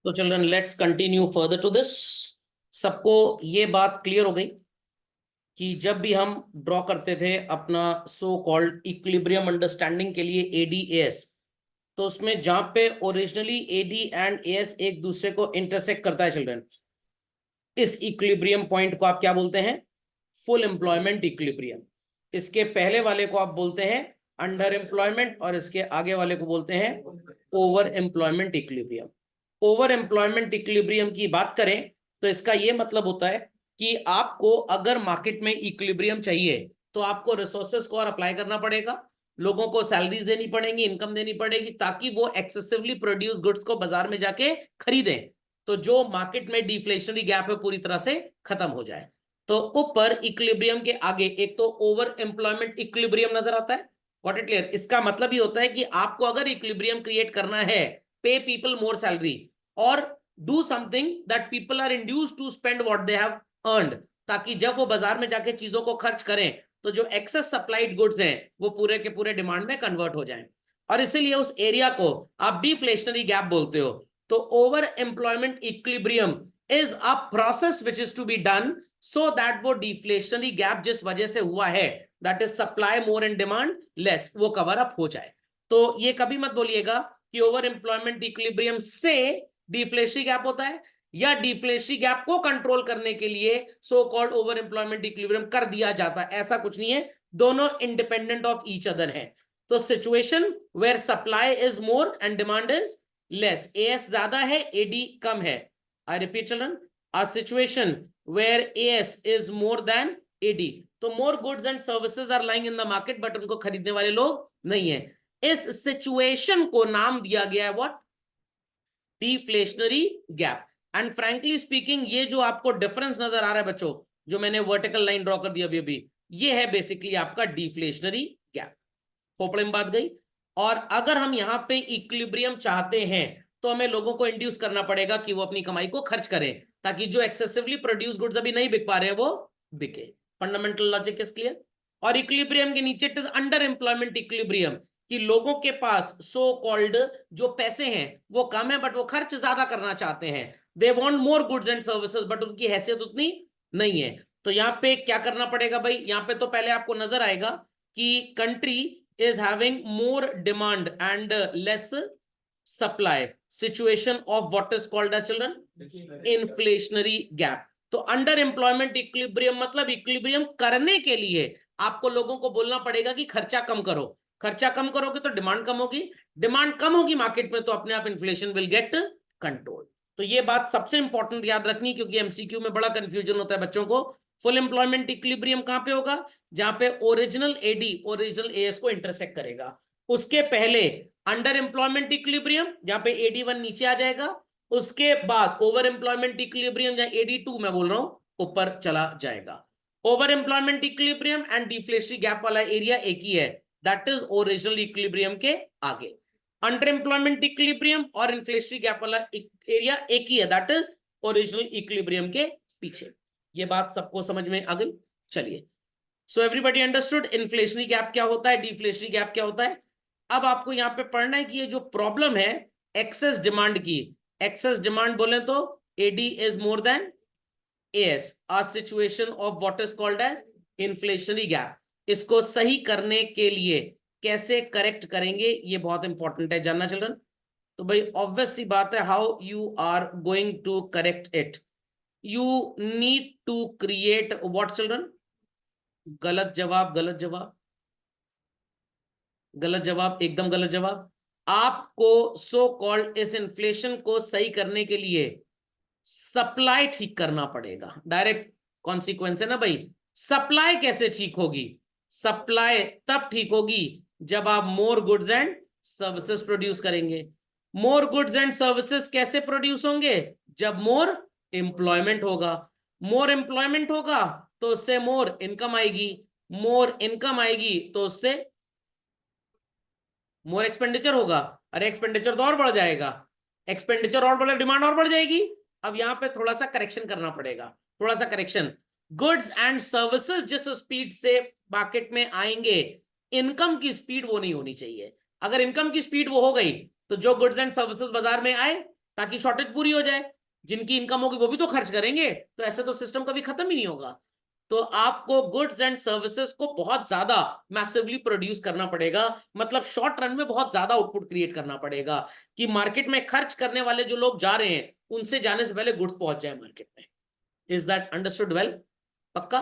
तो children let's continue further to this. सबको ये बात क्लियर हो गई कि जब भी हम ड्रॉ करते थे अपना सो कॉल्ड इक्विलिब्रियम अंडरस्टैंडिंग के लिए एडीएस, तो उसमें जहां पे ओरिजिनली एडी एंड एएस एक दूसरे को इंटरसेक्ट करता है चिल्ड्रन, इस इक्विलिब्रियम पॉइंट को आप क्या बोलते हैं? Full employment equilibrium. इसके पहले वाले को आप बोलते हैं अंडर एम्प्लॉयमेंट और इसके आगे वाले को बोलते हैं over employment equilibrium. Over employment equilibrium की बात करें तो इसका यह मतलब होता है कि आपको अगर मार्केट में इक्विलिब्रियम चाहिए तो आपको रिसोर्सेस को और अप्लाई करना पड़ेगा, लोगों को सैलरीज देनी पड़ेंगी, इनकम देनी पड़ेगी, ताकि वो एक्सेसिवली प्रोड्यूस गुड्स को बाजार में जाके खरीदें, तो जो मार्केट में डिफ्लेशनरी गैप है पूरी तरह से खत्म हो जाए। तो ऊपर इक्विलिब्रियम के आगे एक तो ओवर एम्प्लॉयमेंट इक्विलिब्रियम नजर आता है। Got it clear? इसका मतलब ये होता है कि आपको अगर इक्विलिब्रियम क्रिएट करना है, पे पीपल मोर सैलरी और do something that people are induced to spend what they have earned, ताकि जब वो बाजार में जाके चीजों को खर्च करें तो जो एक्सेस सप्लाइड गुड्स हैं वो पूरे के पूरे डिमांड में कन्वर्ट हो जाएं, और इसीलिए उस एरिया को आप डिफ्लेशनरी गैप बोलते हो। तो over employment equilibrium is a process which is to be done so that वो डिफ्लेशनरी गैप जिस वजह से हुआ है, that is supply more and demand less, वो कवर अप हो जाए। तो ये कभी मत बोलिएगा कि ओवर एम्प्लॉयमेंट इक्विलिब्रियम से डिफ्लेशनरी गैप होता है, या डिफ्लेशनरी गैप को कंट्रोल करने के लिए so called over employment equilibrium कर दिया जाता है। ऐसा कुछ नहीं है, दोनों इंडिपेंडेंट ऑफ ईच अदर है। तो situation where supply is more and demand is less, AS ज्यादा है एडी कम है। I repeat children, a situation where AS is more than AD, तो more goods and services are lying in the market but उनको खरीदने वाले लोग नहीं है। इस सिचुएशन को नाम दिया गया है what? Deflationary gap. And frankly speaking ये जो आपको डिफरेंस नजर आ रहा है बच्चों, जो मैंने वर्टिकल लाइन ड्रॉ कर दी अभी अभी, ये है बेसिकली आपका डिफ्लेशनरी गैप। खोपड़े में बात गई। और अगर हम यहाँ पे इक्विलिब्रियम चाहते हैं तो हमें लोगों को इंड्यूस करना पड़ेगा कि वो अपनी कमाई को खर्च करें, ताकि जो एक्सेसिवली प्रोड्यूस गुड्स अभी नहीं बिक पा रहे हैं वो बिके। Fundamental logic is clear? और इक्विलिब्रियम के नीचे अंडर एम्प्लॉयमेंट इक्विलिब्रियम, कि लोगों के पास सो कॉल्ड जो पैसे हैं वो कम है बट वो खर्च ज्यादा करना चाहते हैं, they want more goods and services but उनकी हैसियत उतनी नहीं है। तो यहाँ पे क्या करना पड़ेगा भाई? यहाँ पे तो पहले आपको नजर आएगा कि country is having more demand and less supply, situation of what is called as children inflationary gap। तो अंडर एम्प्लॉयमेंट इक्विलिब्रियम मतलब इक्विलिब्रियम करने के लिए आपको लोगों को बोलना पड़ेगा कि खर्चा कम करो, खर्चा कम करोगे तो डिमांड कम होगी, डिमांड कम होगी मार्केट में तो अपने आप इन्फ्लेशन विल गेट कंट्रोल। तो ये बात सबसे इंपॉर्टेंट याद रखनी, क्योंकि एमसीक्यू में बड़ा कंफ्यूजन होता है बच्चों को। फुल एम्प्लॉयमेंट इक्विलिब्रियम कहां पे होगा? जहां पे ओरिजिनल एडी ओरिजिनल एएस को इंटरसेक्ट करेगा। उसके पहले अंडर एम्प्लॉयमेंट इक्विलिब्रियम जहां पे एडी वन नीचे आ जाएगा, उसके बाद ओवर एम्प्लॉयमेंट इक्विलिब्रियम जहां एडी टू मैं बोल रहा हूं ऊपर चला जाएगा। Over employment equilibrium and deflationary gap वाला एरिया एक ही है, दैट इज ओरिजिनल इक्विलिब्रियम के आगे। अंडर एम्प्लॉयमेंट इक्विलिब्रियम और इन्फ्लेशनरी गैप वाला एरिया एक ही है, दैट इज ओरिजिनल इक्विलिब्रियम के पीछे। ये बात सबको समझ में आ गई? चलिए, so everybody understood inflationary gap क्या होता है, डिफ्लेशनरी गैप क्या होता है। अब आपको यहां पे पढ़ना है कि ये जो प्रॉब्लम है एक्सेस डिमांड की, एक्सेस डिमांड बोले तो AD is more than AS, a situation of what is called as inflationary gap. इसको सही करने के लिए कैसे करेक्ट करेंगे ये बहुत इंपॉर्टेंट है जानना चिल्ड्रन। तो भाई ऑब्वियस सी बात है, how you are going to correct it? you need to create what children? गलत जवाब, गलत जवाब, गलत जवाब, एकदम गलत जवाब। आपको सो कॉल्ड इस इन्फ्लेशन को सही करने के लिए सप्लाई ठीक करना पड़ेगा। डायरेक्ट कॉन्सिक्वेंस है ना भाई। सप्लाई कैसे ठीक होगी? सप्लाई तब ठीक होगी जब आप मोर गुड्स एंड सर्विसेज प्रोड्यूस करेंगे। मोर गुड्स एंड सर्विसेज कैसे प्रोड्यूस होंगे? जब मोर एम्प्लॉयमेंट होगा। मोर एम्प्लॉयमेंट होगा तो उससे मोर इनकम आएगी, मोर इनकम आएगी तो उससे मोर एक्सपेंडिचर होगा। अरे एक्सपेंडिचर तो और बढ़ जाएगा, एक्सपेंडिचर और बढ़े डिमांड और बढ़ जाएगी। अब यहां पे थोड़ा सा करेक्शन करना पड़ेगा, थोड़ा सा करेक्शन। गुड्स एंड सर्विसेज जिस स्पीड से मार्केट में आएंगे, इनकम की स्पीड वो नहीं होनी चाहिए। अगर इनकम की स्पीड वो हो गई तो जो गुड्स एंड सर्विसेज बाजार में आए ताकि शॉर्टेज पूरी हो जाए। जिनकी इनकम होगी वो भी तो खर्च करेंगे, तो ऐसे तो सिस्टम कभी खत्म ही नहीं होगा। तो आपको गुड्स एंड सर्विसेज को बहुत ज्यादा मैसिवली प्रोड्यूस करना पड़ेगा, मतलब शॉर्ट रन में बहुत ज्यादा आउटपुट क्रिएट करना पड़ेगा कि मार्केट में खर्च करने वाले जो लोग जा रहे हैं उनसे जाने से पहले गुड्स पहुंच जाए मार्केट में। Is that understood well? पक्का?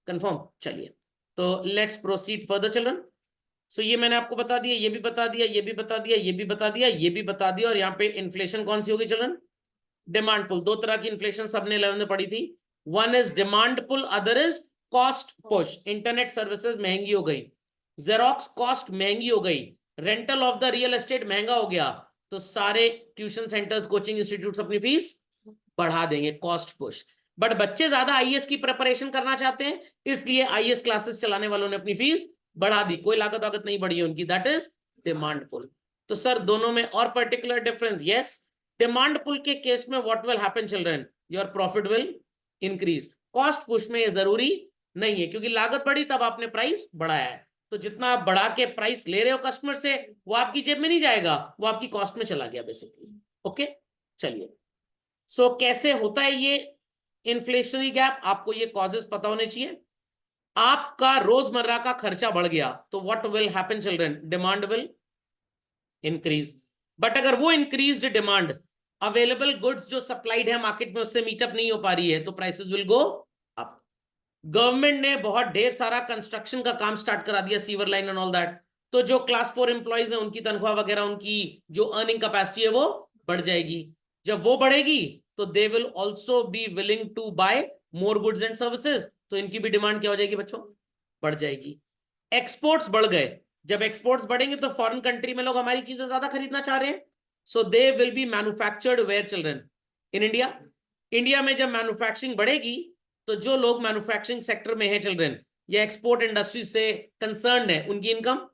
कंफर्म? चलिए, तो लेट्स प्रोसीड फर्दर चिल्ड्रन। सो ये मैंने आपको बता दिया, ये भी बता दिया, ये भी बता दिया, ये भी बता दिया, ये भी बता दिया। और यहाँ पे इन्फ्लेशन कौन सी होगी चिल्ड्रन? डिमांड पुल। दो तरह की इन्फ्लेशन सबने 11 में पढ़ी थी। One is demand pull, other is cost push. Internet services महंगी हो गई, जेरोक्स कॉस्ट महंगी हो गई, rental of the real estate महंगा हो गया, तो सारे ट्यूशन सेंटर्स, कोचिंग इंस्टीट्यूट अपनी फीस बढ़ा देंगे, कॉस्ट पुश। बट बच्चे ज्यादा आईएएस की प्रिपरेशन करना चाहते हैं, इसलिए आईएएस क्लासेस चलाने वालों ने अपनी फीस बढ़ा दी, कोई लागत वागत नहीं बढ़ी है उनकी, दैट इज डिमांड पुल। तो सर दोनों में और particular difference? Yes, demand pull के केस में what will happen children? Your profit will increase. Cost push में ये जरूरी नहीं है, क्योंकि लागत बढ़ी तब आपने प्राइस बढ़ाया है, तो जितना आप बढ़ा के प्राइस ले रहे हो कस्टमर से वो आपकी जेब में नहीं जाएगा, वो आपकी कॉस्ट में चला गया बेसिकली। ओके, चलिए। सो कैसे होता है ये इन्फ्लेशनरी गैप? आपको ये कॉजेस पता होने चाहिए। आपका रोजमर्रा का खर्चा बढ़ गया तो what will happen children? Demand will increase. But अगर वो इंक्रीज्ड डिमांड अवेलेबल गुड्स जो सप्लाइड है मार्केट में उससे मीटअप नहीं हो पा रही है, तो prices will go up. Government ने बहुत ढेर सारा कंस्ट्रक्शन का काम स्टार्ट करा दिया, sewer line and all that, तो जो क्लास 4 एम्प्लॉइज हैं उनकी तनख्वाह वगैरह, उनकी जो अर्निंग कैपेसिटी है वो बढ़ जाएगी। जब वो बढ़ेगी तो they will also be willing to buy more goods and services, तो इनकी भी डिमांड क्या हो जाएगी बच्चों? बढ़ जाएगी। एक्सपोर्ट्स बढ़ गए, जब एक्सपोर्ट्स बढ़ेंगे तो फॉरेन कंट्री में लोग हमारी चीजें ज्यादा खरीदना चाह रहे हैं, so they will be manufactured where children? In India. India में जब मैन्युफैक्चरिंग बढ़ेगी तो जो लोग मैन्युफैक्चरिंग सेक्टर में है चिल्ड्रन या एक्सपोर्ट इंडस्ट्री से कंसर्न है, उनकी इनकम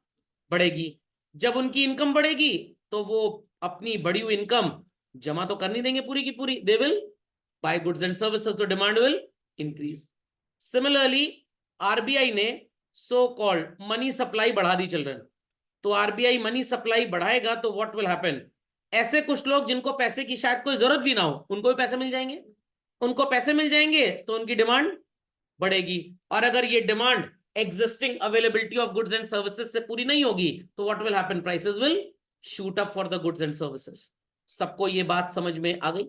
बढ़ेगी। जब उनकी इनकम बढ़ेगी तो वो अपनी बढ़ी हुई इनकम जमा तो कर नहीं देंगे पूरी की पूरी, they will buy goods and services, तो demand will increase. Similarly RBI ने सो कॉल्ड मनी सप्लाई बढ़ा दी चिल्ड्रन, तो आरबीआई मनी सप्लाई बढ़ाएगा तो व्हाट विल हैपन? ऐसे कुछ लोग जिनको पैसे की शायद कोई जरूरत भी ना हो उनको भी पैसे मिल जाएंगे, उनको पैसे मिल जाएंगे तो उनकी डिमांड बढ़ेगी। और अगर ये demand existing availability of goods and services से पूरी नहीं होगी तो what will happen? Prices will shoot up for the goods and services. सबको ये बात समझ में आ गई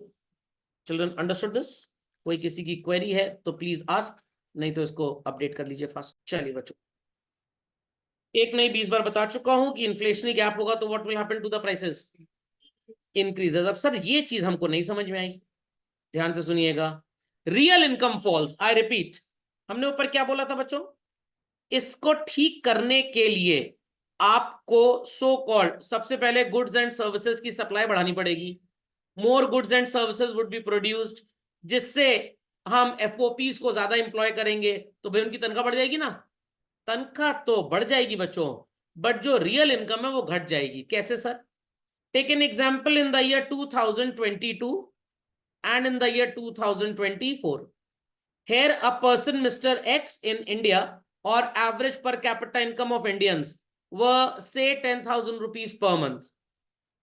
चिल्ड्रन? Understood this? कोई किसी की क्वेरी है तो प्लीज आस्क, नहीं तो इसको अपडेट कर लीजिए फास्ट। चलिए बच्चों, एक नहीं 20 बार बता चुका हूं कि इन्फ्लेशनरी गैप होगा तो what will happen to the prices? Increases. अब सर ये चीज हमको नहीं समझ में आई, ध्यान से सुनिएगा। Real income falls, I repeat, हमने ऊपर क्या बोला था बच्चों? इसको ठीक करने के लिए आपको सो कॉल्ड सबसे पहले गुड्स एंड सर्विसेज की सप्लाई बढ़ानी पड़ेगी, मोर goods and services would be produced, जिससे हम एफओपीज को ज्यादा इंप्लॉय करेंगे तो भाई उनकी तनख्वाह बढ़ जाएगी ना। तनख्वाह तो बढ़ जाएगी बच्चों, बट जो रियल इनकम है वो घट जाएगी। कैसे सर? Take an example in the year 2022 and in the year 2024. Here a person Mr. X in India or average per capita income of Indians were say 10,000 rupees per month.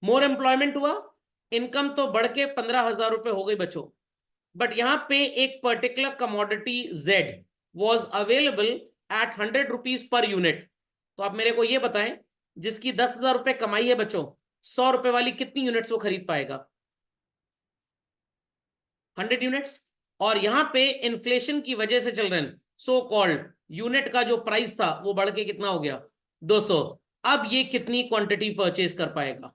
More employment हुआ, income तो बढ़ के 15,000 रुपए हो गई बच्चों, but यहां पे एक particular commodity Z was available at 100 rupees per unit। तो आप मेरे को ये बताएं, जिसकी 10,000 रुपए कमाई है बच्चों, 100 रुपए वाली कितनी यूनिट्स वो खरीद पाएगा? 100 यूनिट्स। और यहां पे इन्फ्लेशन की वजह से चल रहे हैं, सो कॉल्ड यूनिट का जो प्राइस था वो बढ़ के कितना हो गया? 200। अब ये कितनी क्वांटिटी परचेज कर पाएगा?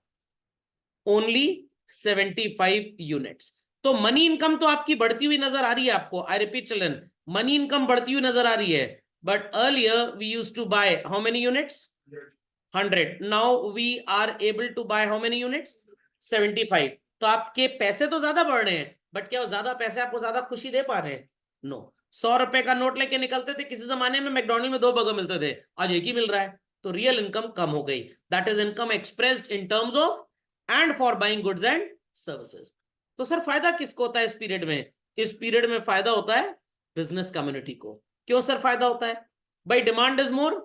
Only 75 units. तो मनी इनकम तो आपकी बढ़ती हुई नजर आ रही है आपको, I repeat children, money income बढ़ती हुई नजर आ रही है, but earlier we used to buy how many units? 100। Now we are able to buy how many units? 75। तो आपके पैसे तो ज्यादा बढ़ रहे हैं, बट क्या वो ज्यादा पैसे आपको ज्यादा खुशी दे पा रहे हैं? नो। 100 रुपए का नोट लेके निकलते थे, किसी जमाने में मैकडॉनल्ड में 2 बर्गर मिलते थे, आज एक ही मिल रहा है, तो रियल इनकम कम हो गई। That is income expressed in terms of and for buying goods and services. तो सर फायदा किसको होता है इस पीरियड में? इस पीरियड में फायदा होता है बिजनेस कम्युनिटी को। क्यों सर फायदा होता है? भाई demand is more,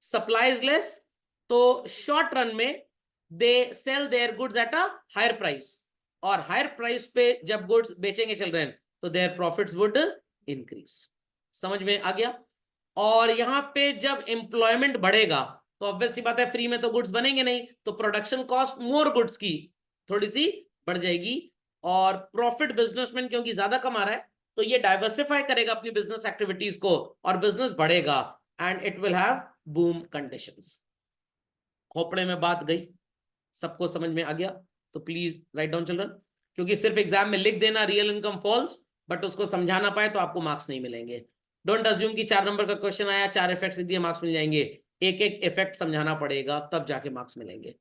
supply is less, तो शॉर्ट रन में they sell their goods at a higher price, और हायर प्राइस पे जब गुड्स बेचेंगे चिल्ड्रन तो देयर प्रॉफिट्स वुड इंक्रीज। समझ में आ गया? और यहां पे जब एम्प्लॉयमेंट बढ़ेगा तो ऑब्वियस सी बात है फ्री में तो गुड्स बनेंगे नहीं, तो प्रोडक्शन कॉस्ट मोर गुड्स की थोड़ी सी बढ़ जाएगी। और प्रॉफिट बिजनेसमैन क्योंकि ज्यादा कमा रहा है तो ये डाइवर्सिफाई करेगा अपनी बिजनेस एक्टिविटीज को और बिजनेस बढ़ेगा and it will have boom conditions. खोपड़े में बात गई, सबको समझ में आ गया? तो प्लीज राइट डाउन चिल्ड्रन, क्योंकि सिर्फ एग्जाम में लिख देना रियल इनकम फॉल्स बट उसको समझाना पाए तो आपको मार्क्स नहीं मिलेंगे। डोंट अज्यूम कि 4 नंबर का क्वेश्चन आया 4 इफेक्ट्स दिए मार्क्स मिल जाएंगे, एक एक इफेक्ट समझाना पड़ेगा तब जाके मार्क्स मिलेंगे।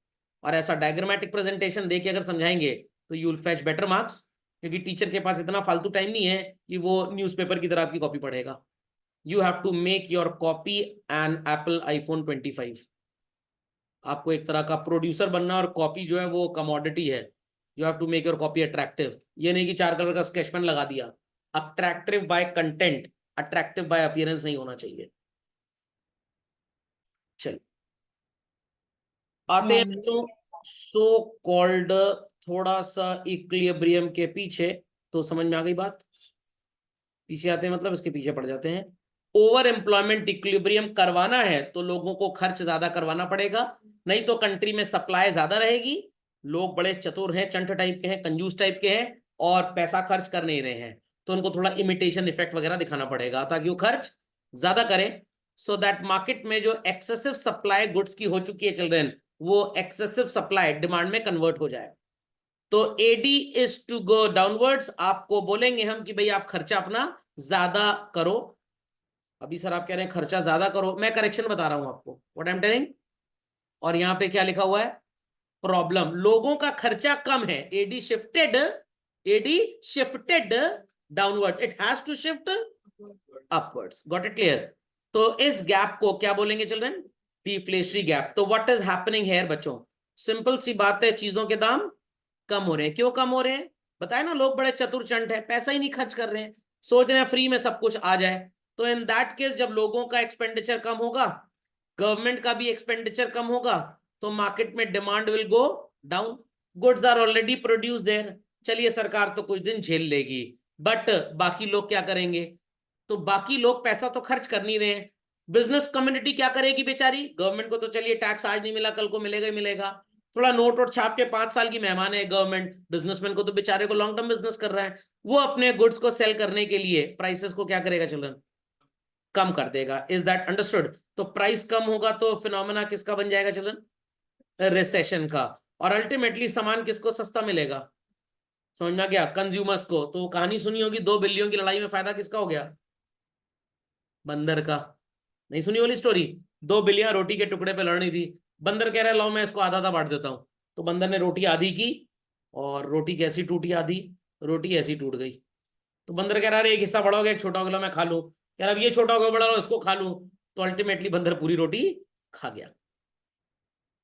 और ऐसा डायग्रामेटिक प्रेजेंटेशन देके अगर समझाएंगे तो you will fetch better marks, क्योंकि टीचर के पास इतना फालतू टाइम नहीं है कि वो न्यूज़पेपर की तरह आपकी कॉपी पढ़ेगा। You have to make your copy an Apple iPhone 25। आपको एक तरह का प्रोड्यूसर बनना, और कॉपी जो है वो कमोडिटी है। You have to make your copy attractive. ये नहीं कि 4 कलर का स्केच पेन लगा दिया। Attractive by content, attractive by appearance नहीं होना चाहिए। चलिए आते हैं बच्चों सो कॉल्ड थोड़ा सा इक्विलिब्रियम के पीछे। तो समझ में आ गई बात? पीछे आते हैं मतलब इसके पीछे पड़ जाते हैं। ओवर एम्प्लॉयमेंट इक्विलिब्रियम करवाना है तो लोगों को खर्च ज्यादा करवाना पड़ेगा, नहीं तो कंट्री में सप्लाई ज्यादा रहेगी। लोग बड़े चतुर हैं, चंट टाइप के हैं, कंजूस टाइप के हैं और पैसा खर्च कर नहीं रहे हैं, तो उनको थोड़ा इमिटेशन इफेक्ट वगैरह दिखाना पड़ेगा ताकि वो खर्च ज्यादा करें। सो दैट मार्केट में जो एक्सेसिव सप्लाई गुड्स की हो चुकी है चिल्ड्रन, वो एक्सेसिव सप्लाई डिमांड में कन्वर्ट हो जाए। तो AD is to go downwards. आपको बोलेंगे हम कि भाई आप खर्चा अपना ज्यादा करो। अभी सर आप कह रहे हैं खर्चा ज्यादा करो, मैं करेक्शन बता रहा हूं आपको, व्हाट आई एम टेलिंग। और यहां पे क्या लिखा हुआ है? प्रॉब्लम, लोगों का खर्चा कम है। AD shifted downwards, it has to shift upwards. Got it clear? तो इस गैप को क्या बोलेंगे चिल्ड्रन? Deflationary gap. तो व्हाट इज हैपनिंग हियर बच्चों? सिंपल सी बात है, चीजों के दाम कम हो रहे हैं। क्यों कम हो रहे हैं? बताए ना, लोग बड़े चतुर चंट है, पैसा ही नहीं खर्च कर रहे हैं, सोच रहे हैं फ्री में सब कुछ आ जाए। तो इन दैट केस जब लोगों का एक्सपेंडिचर कम होगा, गवर्नमेंट का भी एक्सपेंडिचर कम होगा, तो मार्केट में demand will go down. Goods are already produce there. चलिए सरकार तो कुछ दिन झेल लेगी, बट बाकी लोग क्या करेंगे? तो बाकी लोग पैसा तो खर्च कर नहीं रहे हैं। बिजनेस कम्युनिटी क्या करेगी बेचारी? गवर्नमेंट को तो चलिए टैक्स आज नहीं मिला कल को मिलेगा ही मिलेगा, थोड़ा नोट वोट छाप के 5 साल की मेहमान है गवर्नमेंट। बिजनेसमैन को तो बेचारे को लॉन्ग टर्म बिजनेस कर रहा है, वो अपने गुड्स को सेल करने के लिए प्राइसेस को क्या करेगा चिल्ड्रन? कम कर देगा। Is that understood? तो प्राइस कम होगा तो फिनोमेना किसका बन जाएगा चिल्ड्रन? रिसेशन का। और अल्टीमेटली सामान किसको सस्ता मिलेगा? समझ में आ गया? कंज्यूमर्स को। तो कहानी सुनी होगी 2 बिल्लियों की लड़ाई में फायदा किसका हो गया? बंदर का। नहीं सुनी वाली स्टोरी? 2 बिल्लियां रोटी के टुकड़े पे लड़ रही थी। बंदर कह रहा है लो मैं इसको आधा आधा बांट देता हूं। तो बंदर ने रोटी आधी की और रोटी कैसी टूटी आधी? रोटी ऐसी टूट गई। तो बंदर कह रहा है एक हिस्सा बड़ा हो गया एक छोटा हो गया, मैं खा लूं। कह रहा अब ये छोटा हो गया बड़ा हो इसको खा लूं। तो अल्टीमेटली बंदर पूरी रोटी खा गया।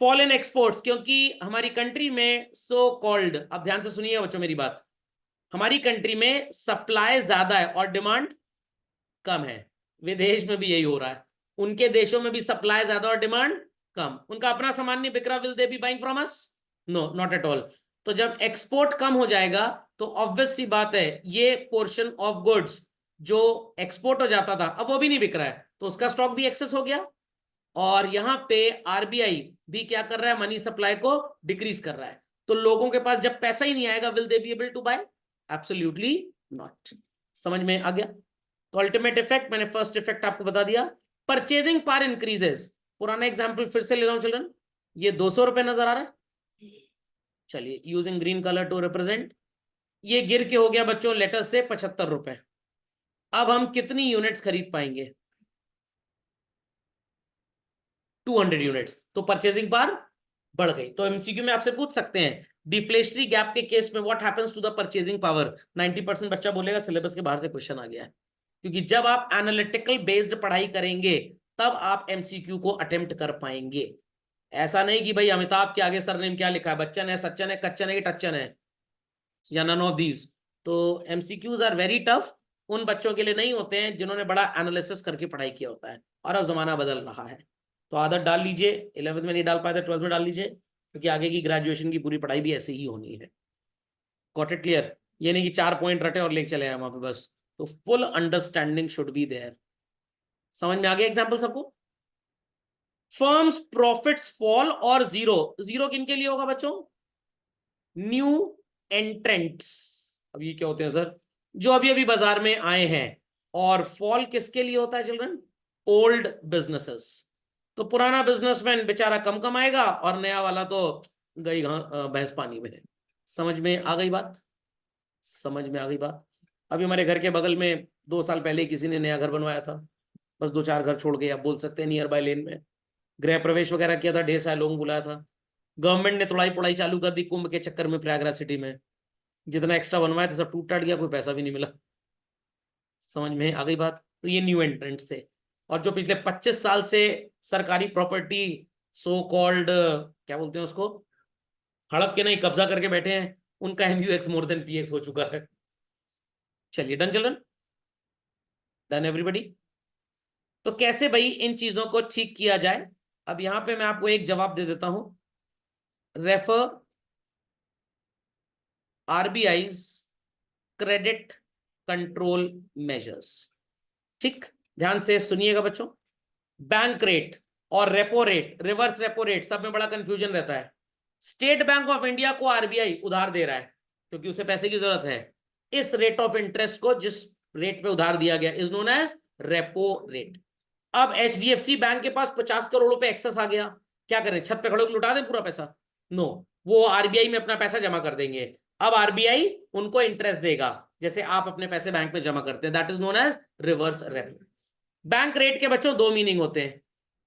फॉल इन एक्सपोर्ट्स, क्योंकि हमारी कंट्री में सो कॉल्ड, अब ध्यान से सुनिए बच्चों मेरी बात, हमारी कंट्री में सप्लाई ज्यादा है और डिमांड कम है। विदेश में भी यही हो रहा है, उनके देशों में भी सप्लाई ज्यादा और डिमांड कम। उनका अपना सामान नहीं बिक रहा, will they be buying from us? No, not at all. तो जब एक्सपोर्ट कम हो जाएगा तो ऑब्वियस सी बात है ये पोर्शन ऑफ गुड्स जो एक्सपोर्ट हो जाता था अब वो भी नहीं बिक रहा है, तो उसका स्टॉक भी एक्सेस हो गया। और यहां पे आरबीआई भी क्या कर रहा है? मनी सप्लाई को डिक्रीज कर रहा है। तो लोगों के पास जब पैसा ही नहीं आएगा, will they be able to buy? Absolutely not. समझ में आ गया? तो अल्टीमेट इफेक्ट, मैंने फर्स्ट इफेक्ट आपको बता दिया, परचेजिंग पावर इंक्रीजेस। पुराना एग्जांपल फिर से ले रहा हूं चिल्ड्रन, ये 200 रुपए नजर आ रहा है, चलिए using green colour to represent, ये गिर के हो गया बच्चों लेटर से 75 रुपए। अब हम कितनी यूनिट्स खरीद पाएंगे? 200 यूनिट्स। तो परचेजिंग पावर बढ़ गई। तो एमसीक्यू में आपसे पूछ सकते हैं डिफ्लेशनरी गैप के केस में what happens to the purchasing power. 90% बच्चा बोलेगा सिलेबस के बाहर से क्वेश्चन आ गया है, क्योंकि जब आप एनालिटिकल बेस्ड पढ़ाई करेंगे तब आप एमसीक्यू को अटेम्प्ट कर पाएंगे। ऐसा नहीं कि भाई अमिताभ के आगे सरनेम क्या लिखा है, बच्चन है, सच्चन है, कच्चन है कि टच्चन है, या नन ऑफ दीज। तो एमसीक्यूज आर वेरी टफ, उन बच्चों के लिए नहीं होते हैं जिन्होंने बड़ा एनालिसिस करके पढ़ाई किया होता है। और अब जमाना बदल रहा है, तो आदत डाल लीजिए। 11th में नहीं डाल पाए तो 12th में डाल लीजिए, क्योंकि आगे की ग्रेजुएशन की पूरी पढ़ाई भी ऐसे ही होनी है। Got it clear? ये नहीं कि 4 पॉइंट रटे और लेके चले आए वहां पे बस। तो full understanding should be there. समझ में आ गया एग्जाम्पल सबको? फर्म्स प्रॉफिट्स फॉल और जीरो, जीरो किन के लिए होगा बच्चों? New entrants. अब ये क्या होते हैं सर? जो अभी अभी बाजार में आए हैं। और फॉल किसके लिए होता है चिल्ड्रन? Old businesses. तो पुराना बिजनेसमैन बेचारा कम कमाएगा और नया वाला तो गई भैंस पानी में। समझ में आ गई बात? समझ में आ गई बात? अभी हमारे घर के बगल में 2 साल पहले किसी ने नया घर बनवाया था। बस 2-4 घर छोड़ के, आप बोल सकते हैं नियर बाय लेन में गृह प्रवेश वगैरह किया था, ढेर सारे लोगों को बुलाया था। गवर्नमेंट ने तोड़ाई पोड़ाई चालू कर दी कुंभ के चक्कर में प्रयागराज सिटी में। जितना एक्स्ट्रा बनवाया था सब टूट टाट गया, कोई पैसा भी नहीं मिला। समझ में आ गई बात? तो ये न्यू एंट्रेंट थे। और जो पिछले 25 साल से सरकारी प्रॉपर्टी सो कॉल्ड क्या बोलते हैं उसको, हड़प के नहीं कब्जा करके बैठे हैं, उनका MUX मोर देन PX हो चुका है। चलिए डन चिल्ड्रन? Done everybody? तो कैसे भाई इन चीजों को ठीक किया जाए? अब यहां पे मैं आपको एक जवाब दे देता हूं। Refer RBI's credit control measures. ठीक, ध्यान से सुनिएगा बच्चों। बैंक रेट और repo rate, reverse repo rate, सब में बड़ा कंफ्यूजन रहता है। स्टेट बैंक ऑफ इंडिया को RBI उधार दे रहा है क्योंकि उसे पैसे की जरूरत है। इस रेट ऑफ इंटरेस्ट को जिस रेट पे उधार दिया गया is known as repo rate. अब HDFC बैंक के पास 50 करोड़ रुपए एक्सेस आ गया, क्या करें? छत पे खड़े होकर लुटा दें पूरा पैसा? नो, वो RBI में अपना पैसा जमा कर देंगे। अब RBI उनको इंटरेस्ट देगा जैसे आप अपने पैसे बैंक में जमा करते हैं, that is known as reverse repo. Bank rate के बच्चों 2 मीनिंग होते हैं।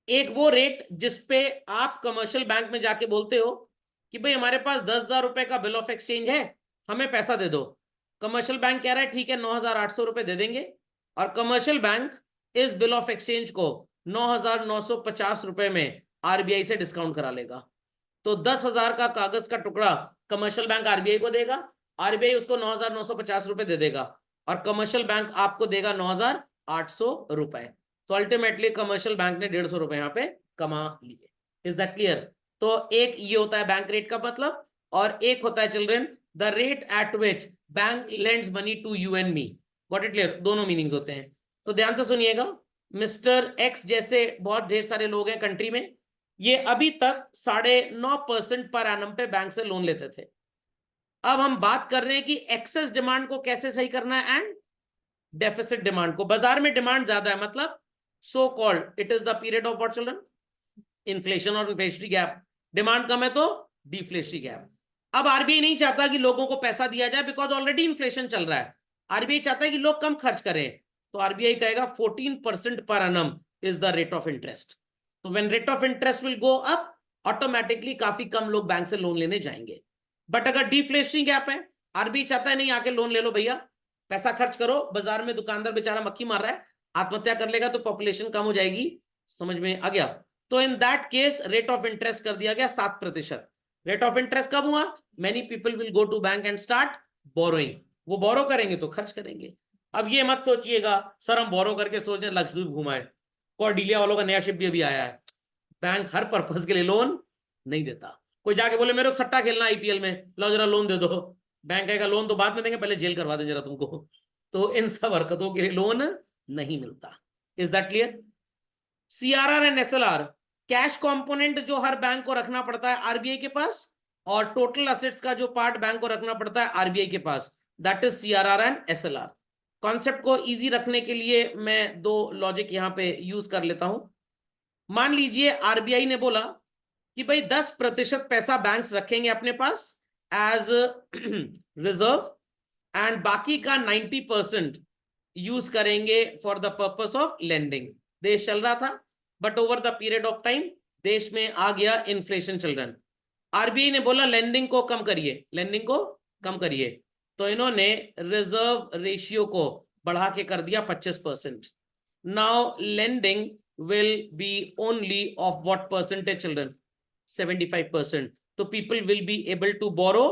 एक वो रेट जिसपे आप कमर्शियल बैंक में जाके बोलते हो कि भाई हमारे पास 10,000 रुपए का बिल ऑफ एक्सचेंज है, हमें पैसा दे दो। कमर्शियल बैंक कह रहा है ठीक है 9,800 रुपए दे देंगे, और कमर्शियल बैंक इस बिल ऑफ एक्सचेंज को 9,950 रुपए में RBI से डिस्काउंट करा लेगा। तो 10,000 का कागज का टुकड़ा कमर्शियल बैंक RBI को देगा, RBI उसको 9,950 रुपए दे देगा, और कमर्शियल बैंक आपको देगा 9,800 रुपए। तो अल्टीमेटली कमर्शियल बैंक ने 150 रुपए यहाँ पे कमा लिए। Is that clear? तो एक ये होता है बैंक रेट का मतलब, और एक होता है children the rate at which bank lends money to you and me. Got it clear? दोनों मीनिंग्स होते हैं। तो ध्यान से सुनिएगा। मिस्टर एक्स जैसे बहुत ढेर सारे लोग हैं कंट्री में, ये अभी तक 9.5% पर एनम पे बैंक से लोन लेते थे। अब हम बात कर रहे हैं कि एक्सेस डिमांड को कैसे सही करना है एंड डेफिसिट डिमांड को। बाजार में डिमांड ज्यादा है मतलब so called it is the period of what children? Inflation और इन्फ्लेशनरी गैप। डिमांड कम है तो डिफ्लेशनरी गैप। अब RBI नहीं चाहता कि लोगों को पैसा दिया जाए बिकॉज ऑलरेडी इन्फ्लेशन चल रहा है। RBI चाहता है कि लोग कम खर्च करें, तो RBI कहेगा 14% पर एनम is the rate of interest. तो when rate of interest will go up, automatically काफी कम लोग बैंक से लोन लेने जाएंगे। बट अगर डिफ्लेशनरी गैप है, RBI चाहता है नहीं आके लोन ले लो भैया, पैसा खर्च करो, बाजार में दुकानदार बेचारा मक्खी मार रहा है, आत्महत्या कर लेगा तो पॉपुलेशन कम हो जाएगी। समझ में आ गया? तो in that case rate of interest कर दिया गया 7%। रेट ऑफ इंटरेस्ट कब हुआ? Many people will go to bank and start borrowing. वो बोरो करेंगे तो खर्च करेंगे। अब ये मत सोचिएगा सर हम बोरो करके सोच रहे लक्षद्वीप घुमाए, कॉर्डिलिया वालों का नया शिप भी अभी आया है। बैंक हर पर्पज के लिए लोन नहीं देता। कोई जाके बोले मेरे को सट्टा खेलना IPL में, लो जरा लोन दे दो, बैंक कहेगा लोन तो बाद में देंगे, पहले जेल करवा दें जरा तुमको। तो इन सब हरकतों के लिए लोन नहीं मिलता। Is that clear? CRR and SLR, cash component जो हर बैंक को रखना पड़ता है RBI के पास, और टोटल असेट्स का जो पार्ट बैंक को रखना पड़ता है RBI के पास, that is CRR and SLR। Concept को इजी रखने के लिए मैं 2 लॉजिक यहां पे यूज कर लेता हूं। मान लीजिए RBI ने बोला कि भाई 10% पैसा बैंक्स रखेंगे अपने पास एज रिजर्व, एंड बाकी का 90% यूज करेंगे for the purpose of lending. देश चल रहा था, but over the period of time देश में आ गया इन्फ्लेशन चिल्ड्रन। RBI ने बोला लेंडिंग को कम करिए, लेंडिंग को कम करिए, तो इन्होंने रिजर्व रेशियो को बढ़ा के कर दिया 25%। Now lending will be only of what percentage children? 75%. तो people will be able to borrow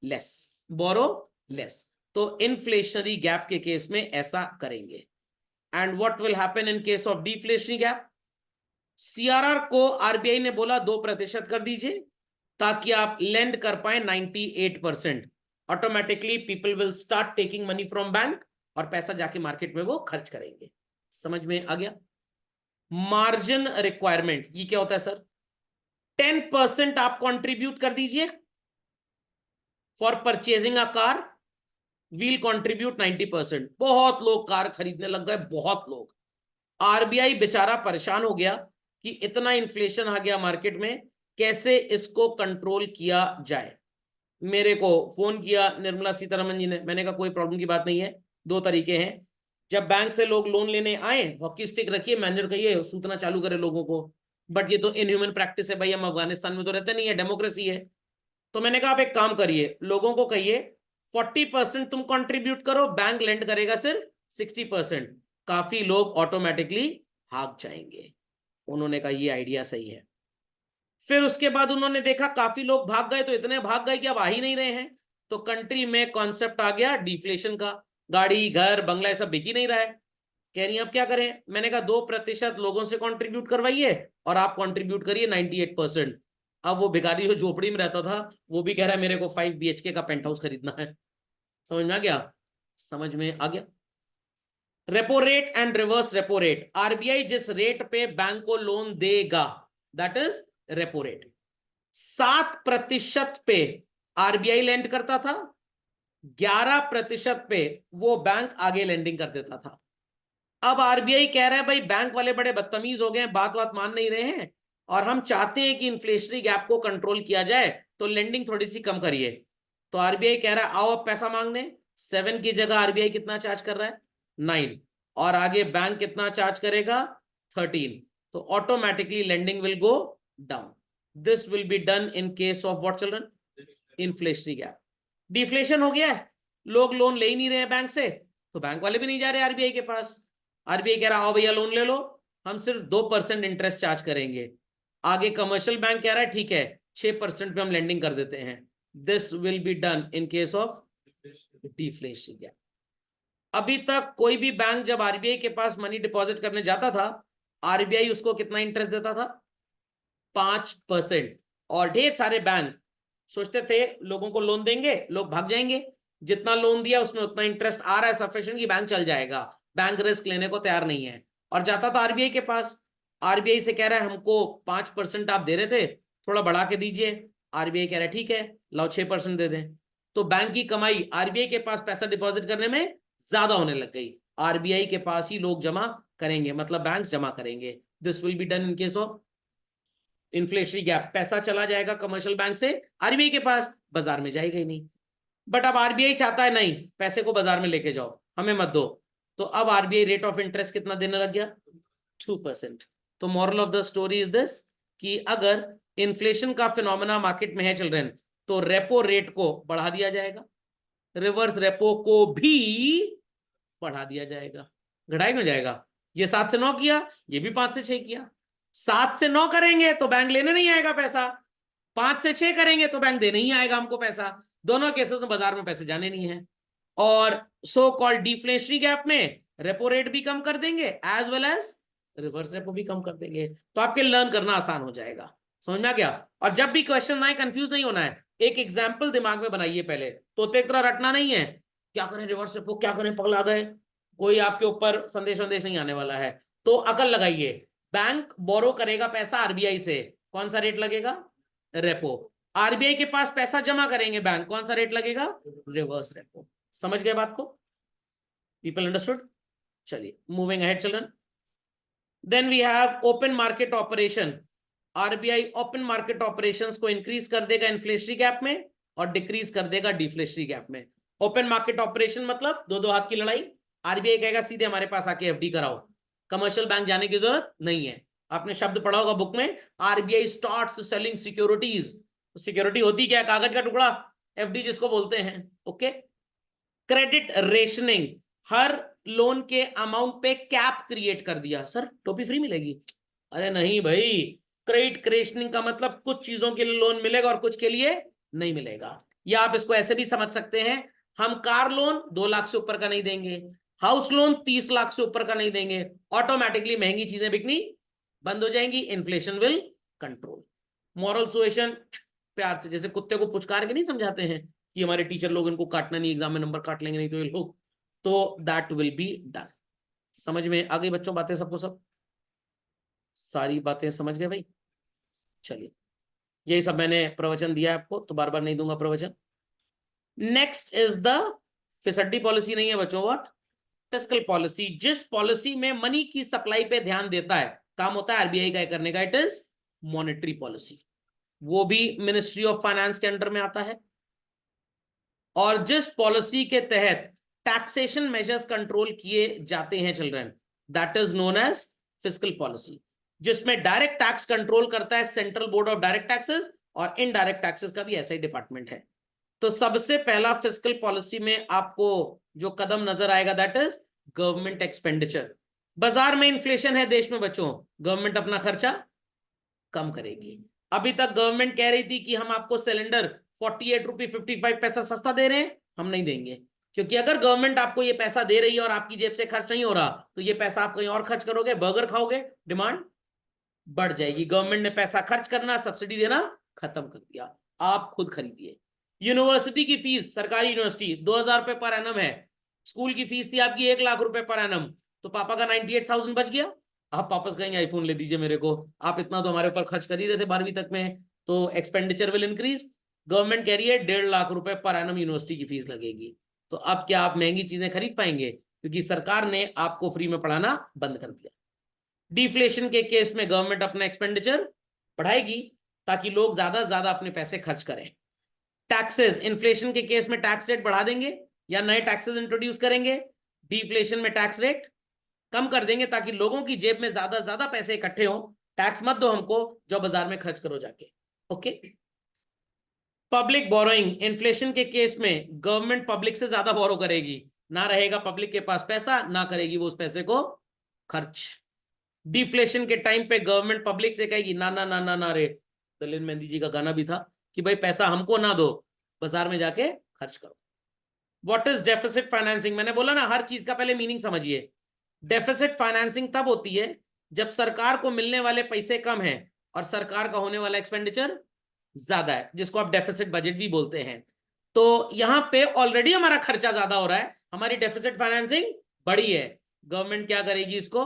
less. तो inflationary gap के केस में ऐसा करेंगे। And what will happen in case of deflationary gap? CRR को RBI ने बोला 2% कर दीजिए ताकि आप लेंड कर पाए 98%, automatically people will start taking money from bank और पैसा जाके मार्केट में वो खर्च करेंगे। समझ में आ गया? मार्जिन रिक्वायरमेंट ये क्या होता है सर? 10% आप कंट्रीब्यूट कर दीजिए for purchasing a car, we'll contribute 90%। बहुत लोग कार खरीदने लग गए, बहुत लोग। आरबीआई बेचारा परेशान हो गया कि इतना इन्फ्लेशन आ गया मार्केट में, कैसे इसको कंट्रोल किया जाए। मेरे को फोन किया निर्मला सीतारमन जी ने। मैंने कहा कोई प्रॉब्लम की बात नहीं है, दो तरीके हैं। जब बैंक से लोग लोन लेने आए, हॉकी स्टिक रखिए, मैनेजर कहिए सूतना चालू करे लोगों को। बट ये तो इनह्यूमन प्रैक्टिस है भाई, हम अफगानिस्तान में तो रहते नहीं है, डेमोक्रेसी है। तो मैंने कहा आप एक काम करिए, लोगों को कहिए 40% तुम कंट्रीब्यूट करो, बैंक लेंड करेगा सिर्फ 60%। काफी लोग ऑटोमेटिकली भाग जाएंगे। उन्होंने कहा ये आइडिया सही है। फिर उसके बाद उन्होंने देखा काफी लोग भाग गए, तो इतने भाग गए कि अब आ ही नहीं रहे हैं। तो कंट्री में कॉन्सेप्ट आ गया डिफ्लेशन का। गाड़ी घर बंगला सब बिक ही नहीं रहा है। कह रही अब क्या करें? मैंने कहा 2% लोगों से कंट्रीब्यूट करवाइए और आप कंट्रीब्यूट करिए 98%। अब वो भिखारी जो झोपड़ी में रहता था वो भी कह रहा है मेरे को 5 BHK का पेंट हाउस खरीदना है। समझ में आ गया? समझ में आ गया? Repo rate and reverse repo rate. RBI जिस रेट पे बैंक को लोन देगा दैट इज रेपो रेट। 7% पे आरबीआई लेंड करता था, 11% पे वो बैंक आगे लेंडिंग कर देता था। अब आरबीआई कह रहा है भाई बैंक वाले बड़े बदतमीज हो गए हैं, बात मान नहीं रहे हैं, और हम चाहते हैं कि इन्फ्लेशनरी गैप को कंट्रोल किया जाए, तो लेंडिंग थोड़ी सी कम करिए। तो आरबीआई कह रहा है आओ अब पैसा मांगने। 7 की जगह आरबीआई कितना चार्ज कर रहा है? 9। और आगे बैंक कितना चार्ज करेगा? 13। तो automatically lending will go down. This will be done in case of what children? Inflationary gap. Deflation हो गया है, लोग लोन ले ही नहीं रहे हैं बैंक से, तो बैंक वाले भी नहीं जा रहे आरबीआई के पास। आरबीआई कह रहा आओ भैया लोन ले लो, हम सिर्फ 2% इंटरेस्ट चार्ज करेंगे। आगे कमर्शियल बैंक कह रहा है ठीक है 6% पे हम लेंडिंग कर देते हैं। This will be done in case of deflation gap. अभी तक कोई भी बैंक जब आरबीआई के पास मनी डिपॉजिट करने जाता था, आरबीआई उसको कितना इंटरेस्ट देता था? 5%। और ढेर सारे बैंक सोचते थे लोगों को लोन देंगे, लोग भाग जाएंगे, जितना लोन दिया उसमें उतना इंटरेस्ट आ रहा है सफिशिएंट कि बैंक चल जाएगा, बैंक रिस्क लेने को तैयार नहीं है, और जाता था आरबीआई के पास। आरबीआई से कह रहा है हमको 5% आप दे रहे थे, थोड़ा बढ़ा के दीजिए। आरबीआई कह रहा है ठीक है लाओ 6% दे दें। तो बैंक की कमाई आरबीआई के पास पैसा डिपॉजिट करने में ज्यादा होने लग गई। आरबीआई के पास ही लोग जमा करेंगे, मतलब बैंक जमा करेंगे। This will be done in case of inflationary gap. पैसा चला जाएगा कमर्शियल बैंक से आरबीआई के पास, बाजार में जाएगा ही नहीं। बट अब आरबीआई चाहता है नहीं, पैसे को बाजार में लेके जाओ, हमें मत दो। तो अब आरबीआई रेट ऑफ इंटरेस्ट कितना देने लग गया? 2%। तो moral of the story is this कि अगर इन्फ्लेशन का फिनोमेना मार्केट में है चिल्ड्रन, तो रेपो रेट को बढ़ा दिया जाएगा, रिवर्स रेपो को भी बढ़ा दिया जाएगा। घटाई में जाएगा। ये 7 से 9 किया, ये भी 5 से 6 किया। 7 से 9 करेंगे तो बैंक लेने नहीं आएगा पैसा, 5 से 6 करेंगे तो बैंक देने ही आएगा हमको पैसा। दोनों केसेस में बाजार में पैसे जाने नहीं है। और सो कॉल्ड डिफ्लेशनरी गैप में रेपो रेट भी कम कर देंगे as well as reverse repo भी कम कर देंगे, तो आपके लर्न करना आसान हो जाएगा। समझ में आ गया? और जब भी क्वेश्चन आए कंफ्यूज नहीं होना है, एक एग्जाम्पल दिमाग में बनाइए पहले, तो एक तरह रटना नहीं है क्या करें रिवर्स रेपो, क्या करें पगला गए, कोई आपके ऊपर संदेश नहीं आने वाला है। तो अकल लगाइए, बैंक बोरो करेगा पैसा आरबीआई से, कौन सा रेट लगेगा? रेपो। आरबीआई के पास पैसा जमा करेंगे बैंक, कौन सा रेट लगेगा? Reverse repo. समझ गए बात को? People understood? चलिए moving ahead children. Then we have open market operation. RBI open market operations को इंक्रीज कर देगा इन्फ्लेशनरी गैप में और डिक्रीज कर देगा डिफ्लेशनरी गैप में। ओपन मार्केट ऑपरेशन मतलब दो दो हाथ की लड़ाई। आरबीआई कहेगा सीधे हमारे पास आके एफडी कराओ, कमर्शियल बैंक जाने की जरूरत नहीं है। आपने शब्द पढ़ा होगा बुक में, RBI starts selling securities. Security होती क्या? कागज का टुकड़ा, एफडी जिसको बोलते हैं। ओके। क्रेडिट रेशनिंग, हर लोन के अमाउंट पे कैप क्रिएट कर दिया। सर टोपी फ्री मिलेगी? अरे नहीं भाई, क्रेडिट रेशनिंग का मतलब कुछ चीजों के लिए लोन मिलेगा और कुछ के लिए नहीं मिलेगा। या आप इसको ऐसे भी समझ सकते हैं, हम कार लोन 2 लाख से ऊपर का नहीं देंगे, हाउस लोन 30 लाख से ऊपर का नहीं देंगे, ऑटोमेटिकली महंगी चीजें बिकनी बंद हो जाएंगी, inflation will control. Moral suasion प्यार से, जैसे कुत्ते को पुचकार के नहीं समझाते हैं, कि हमारे टीचर लोग इनको काटना नहीं, एग्जाम में नंबर काट लेंगे नहीं तो ये लोग, तो दैट विल बी डन। समझ में आ गई बच्चों बातें सबको? सब सारी बातें समझ गए भाई? चलिए, यही सब मैंने प्रवचन दिया आपको, तो बार बार नहीं दूंगा प्रवचन। नेक्स्ट इज द फिसड्डी पॉलिसी नहीं है बच्चों, व्हाट? Fiscal policy. जिस पॉलिसी में मनी की सप्लाई पे ध्यान देता है, काम होता है आरबीआई का करने का, इट इज मॉनेटरी पॉलिसी। वो भी मिनिस्ट्री ऑफ फाइनेंस के अंडर में आता है। और जिस पॉलिसी के तहत टैक्सेशन मेजर्स कंट्रोल किए जाते हैं children, that is known as fiscal policy. जिसमें डायरेक्ट टैक्स कंट्रोल करता है central board of direct taxes, और इनडायरेक्ट टैक्सेस का भी ऐसा ही डिपार्टमेंट है। तो सबसे पहला फिस्कल पॉलिसी में आपको जो कदम नजर आएगा, दैट इज गवर्नमेंट एक्सपेंडिचर। बाजार में इन्फ्लेशन है देश में बच्चों, गवर्नमेंट अपना खर्चा कम करेगी। अभी तक गवर्नमेंट कह रही थी कि हम आपको सिलेंडर 48 रुपये 55 पैसा सस्ता दे रहे हैं, हम नहीं देंगे। क्योंकि अगर गवर्नमेंट आपको ये पैसा दे रही है और आपकी जेब से खर्च नहीं हो रहा, तो ये पैसा आप कहीं और खर्च करोगे, बर्गर खाओगे, डिमांड बढ़ जाएगी। गवर्नमेंट ने पैसा खर्च करना, सब्सिडी देना खत्म कर दिया, आप खुद खरीदिए। यूनिवर्सिटी की फीस, सरकारी यूनिवर्सिटी 2000 रुपए पर एनम है। स्कूल की फीस थी आपकी 1 लाख रुपए पर एनम, तो पापा का 98,000 बच गया। आप वापस कहेंगे आईफोन ले दीजिए मेरे को, आप इतना तो हमारे ऊपर खर्च कर ही रहे थे 12वीं तक में, तो एक्सपेंडिचर विल इंक्रीज। गवर्नमेंट कह रही है 1.5 लाख रुपए पर एनम यूनिवर्सिटी की फीस लगेगी। तो अब क्या आप महंगी चीजें खरीद पाएंगे? क्योंकि सरकार ने आपको फ्री में पढ़ाना बंद कर दिया। डिफ्लेशन के केस में गवर्नमेंट अपना एक्सपेंडिचर बढ़ाएगी ताकि लोग ज्यादा से ज्यादा अपने पैसे खर्च करें। टैक्सेस, इन्फ्लेशन के केस में टैक्स रेट बढ़ा देंगे या नए टैक्सेस इंट्रोड्यूस करेंगे। डिफ्लेशन में टैक्स रेट कम कर देंगे ताकि लोगों की जेब में ज्यादा ज्यादा पैसे इकट्ठे हों। टैक्स मत दो हमको, जो बाजार में खर्च करो जाके। ओके। पब्लिक बोरोइंग, इन्फ्लेशन के केस में गवर्नमेंट पब्लिक से ज्यादा बोरो करेगी, ना रहेगा पब्लिक के पास पैसा, ना करेगी वो उस पैसे को खर्च। डिफ्लेशन के टाइम पे गवर्नमेंट पब्लिक से कहेगी ना ना ना ना ना रे, दलित मेहंदी जी का गाना भी था कि भाई पैसा हमको ना दो, बाजार में जाके खर्च करो। What is deficit financing? मैंने बोला ना, हर चीज का पहले मीनिंग समझिए। डेफिसिट फाइनेंसिंग तब होती है जब सरकार को मिलने वाले पैसे कम है और सरकार का होने वाला एक्सपेंडिचर ज्यादा है, जिसको आप डेफिसिट बजट भी बोलते हैं। तो यहां पे ऑलरेडी हमारा खर्चा ज्यादा हो रहा है, हमारी डेफिसिट फाइनेंसिंग बड़ी है, गवर्नमेंट क्या करेगी, इसको